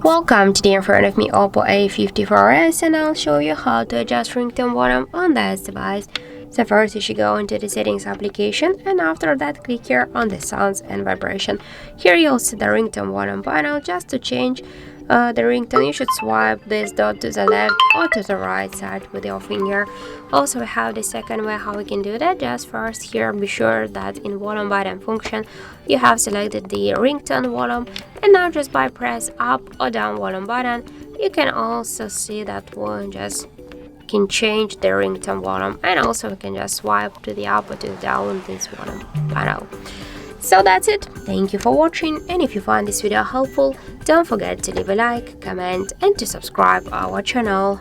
Welcome, today in front of me Oppo A54s, and I'll show you how to adjust ringtone volume on this device. So first you should go into the settings application, and after that click here on the sounds and vibration. Here you'll see the ringtone volume panel. Just to change the ringtone, you should swipe this dot to the left or to the right side with your finger. Also we have the second way how we can do that. Just first here be sure that in volume button function you have selected the ringtone volume, and now just by press up or down volume button you can also see that one just can change the ringtone volume, and also we can just swipe to the up or to the down this volume panel. So that's it. Thank you for watching, and if you find this video helpful, don't forget to leave a like, comment and to subscribe our channel.